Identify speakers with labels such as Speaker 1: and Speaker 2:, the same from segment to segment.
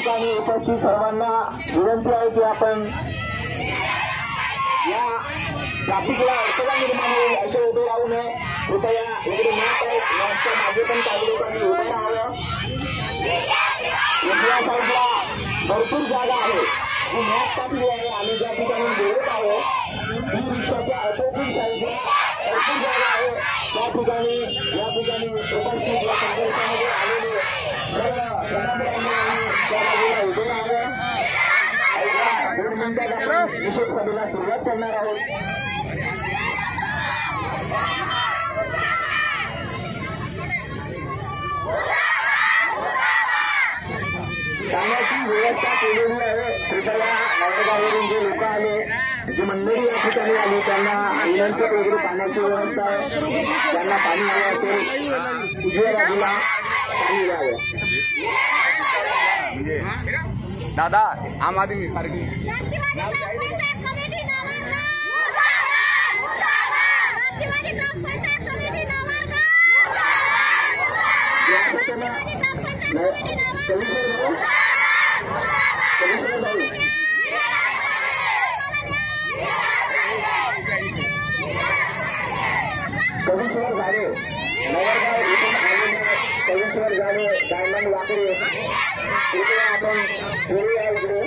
Speaker 1: ठिकाणी उपस्थित सर्वांना विनंती आहे की आपण या ट्रॅफिकला अडथळा निर्माण होईल असे उभे राहू नये. कृपया इकडे मॅच आहे, मॅचच्या मागे पण काही लोकांनी उभे राहावं. उजव्या साईडला भरपूर जागा आहे जी मॅच टाकली आहे. आम्ही ज्या ठिकाणी बोलत आहोत ही रिक्षाच्या अपोजिट साईडला भरपूर जागा आहे. त्या ठिकाणी या ठिकाणी उपस्थित या संघर्षामध्ये आलेले सर्व जनावरांनी त्या बाजूला उभे राहावं. 2 मिनिटात आपण विशेष सभेला सुरुवात करणार आहोत. जाण्याची व्यवस्था केलेली आहे. कृपया नवरगाववरून जे लोक आले, जी मंडळी या ठिकाणी आली त्यांना विनंती वगैरे पाण्याची व्यवस्था आहे. त्यांना पाणी हवं असेल उजव्या बाजूला पाणी द्यावं.
Speaker 2: दादा आम आदमी पार्टी
Speaker 1: कवीश्वर झाले नवरगाव इथून आलेले कवीश्वर झाले डायमंड वाकडे कृपया आपण बोलूया इकडे.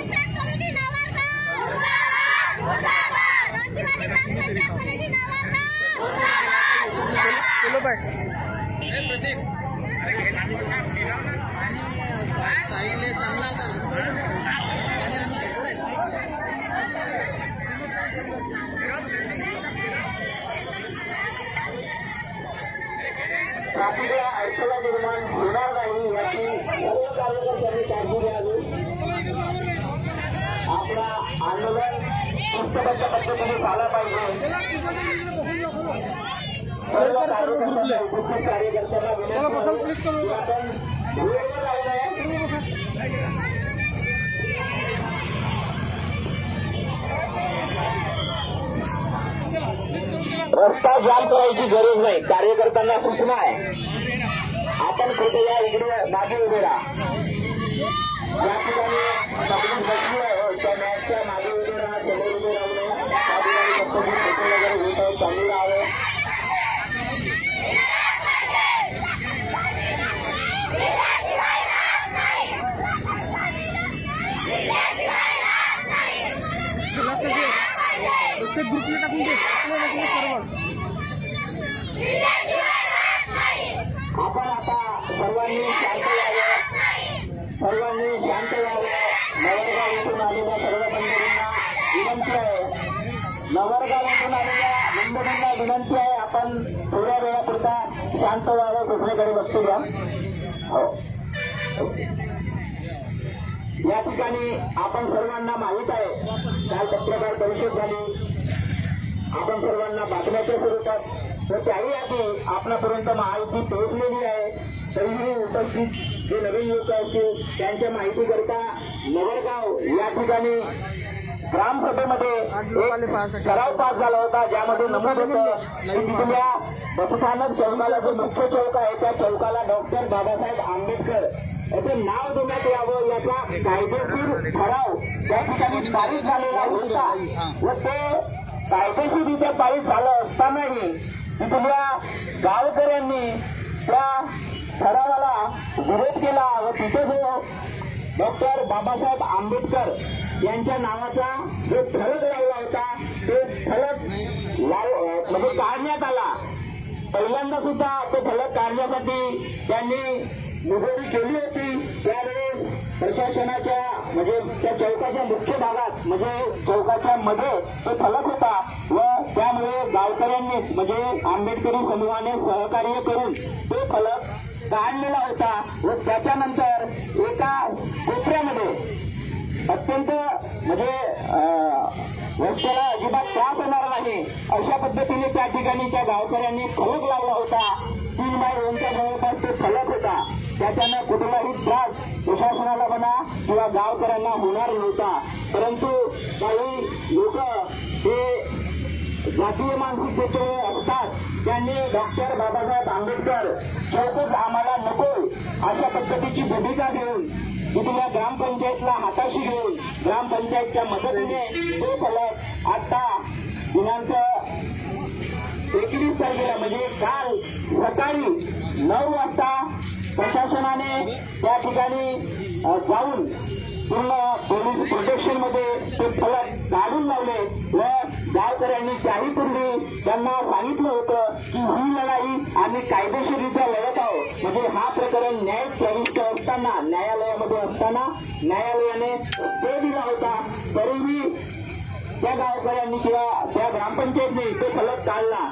Speaker 1: ट्रॅफिकला अडथळा निर्माण होणार नाही याची सर्व कार्यकर्त्यांनी काळजी घ्यावी. आपला आंदोलन शिस्तबद्ध पद्धतीने झाला पाहिजे. सर्व कार्यकर्त्यांना उपस्थित कार्यकर्त्यांना विनंती आपण वेळेवर राहू नये. रस्ता जाम करायची गरज नाही. कार्यकर्त्यांना सूचना आहे आपण कृपया इकडे मागे उभे राहा. या ठिकाणी पब्लिक बसली आहे त्या मॅचच्या मागे उभे राहा, समोर उभे राहू नये. त्या ठिकाणी फक्त फोटो वगैरे होत आहे चालू राहावे.
Speaker 3: प्रत्येक ग्रुपला टाकून दे
Speaker 1: आपण आता सर्वांनी शांत यावं. सर्वांनी शांत यावं. नवरगाव इथून आलेल्या सर्व मंडळींना विनंती आहे. नवरगाव इथून आलेल्या मंडळींना विनंती आहे आपण थोड्या वेळापुरता शांत व्हावं. दुसरीकडे बसतो द्या. हो या ठिकाणी आपण सर्वांना माहीत आहे काल पत्रकार परिषद झाली. आपण सर्वांना बातम्याच्या स्वरूपात व त्याही आधी आपल्यापर्यंत माहिती पोहोचलेली आहे. तरीही उपस्थित जे नवीन लोक असतील त्यांच्या माहितीकरिता नवरगाव या ठिकाणी ग्रामसभेमध्ये एक ठराव पास झाला होता ज्यामध्ये नमूद होतं की तिथल्या बसस्थानक चौकाला जो मुख्य चौक आहे त्या चौकाला डॉक्टर बाबासाहेब आंबेडकर याचं नाव देण्यात यावं याचा कायदेशीर ठराव त्या ठिकाणी पारित झालेला होता. व ते कायदेशीररित्या पारित झालं असतानाही तिथल्या गावकऱ्यांनी त्या ठरावाला विरोध केला व तिथे जो डॉक्टर बाबासाहेब आंबेडकर यांच्या नावाचा जो फलक लावला होता ते फलक म्हणजे काढण्यात आला. पहिल्यांदा सुद्धा तो फलक काढण्यासाठी त्यांनी मुजोरी केली होती. त्यावेळेस प्रशासनाच्या म्हणजे त्या चौकाच्या मुख्य भागात म्हणजे चौकाच्या मध्ये तो फलक होता व त्यामुळे गावकऱ्यांनी म्हणजे आंबेडकरी समूहाने सहकार्य करून तो फलक काढलेला होता व त्याच्यानंतर एका कोपऱ्यामध्ये अत्यंत म्हणजे रस्त्याला अजिबात त्रास होणार नाही अशा पद्धतीने त्या ठिकाणी त्या गावकऱ्यांनी फलक लावला होता. 3 बाय 2च्या जवळपास तो फलक होता. त्याच्यानं कुठलाही त्रास प्रशासनाला म्हणा किंवा गावकऱ्यांना होणार नव्हता. परंतु काही लोक हे जातीय मानसिकतेचे असतात त्यांनी डॉक्टर बाबासाहेब आंबेडकर चौकच आम्हाला नको अशा पद्धतीची भूमिका घेऊन इथल्या ग्रामपंचायतला हाताशी घेऊन ग्रामपंचायतच्या मदतीने तो फलक आता दिनांक 31 तारखेला म्हणजे काल सकाळी 9 वाजता प्रशासनाने त्या ठिकाणी जाऊन पूर्ण पोलीस प्रोटेक्शन मध्ये ते फलक काढून लावले व गावकऱ्यांनी त्याहीपूर्वी त्यांना सांगितलं होतं की ही लढाई आम्ही कायदेशीररित्या लढत आहोत. म्हणजे हा प्रकरण न्याय प्रविष्ट असताना न्यायालयामध्ये असताना न्यायालयाने स्टे दिला होता तरीही त्या गावकऱ्यांनी किंवा त्या ग्रामपंचायतने तो फलक काढला.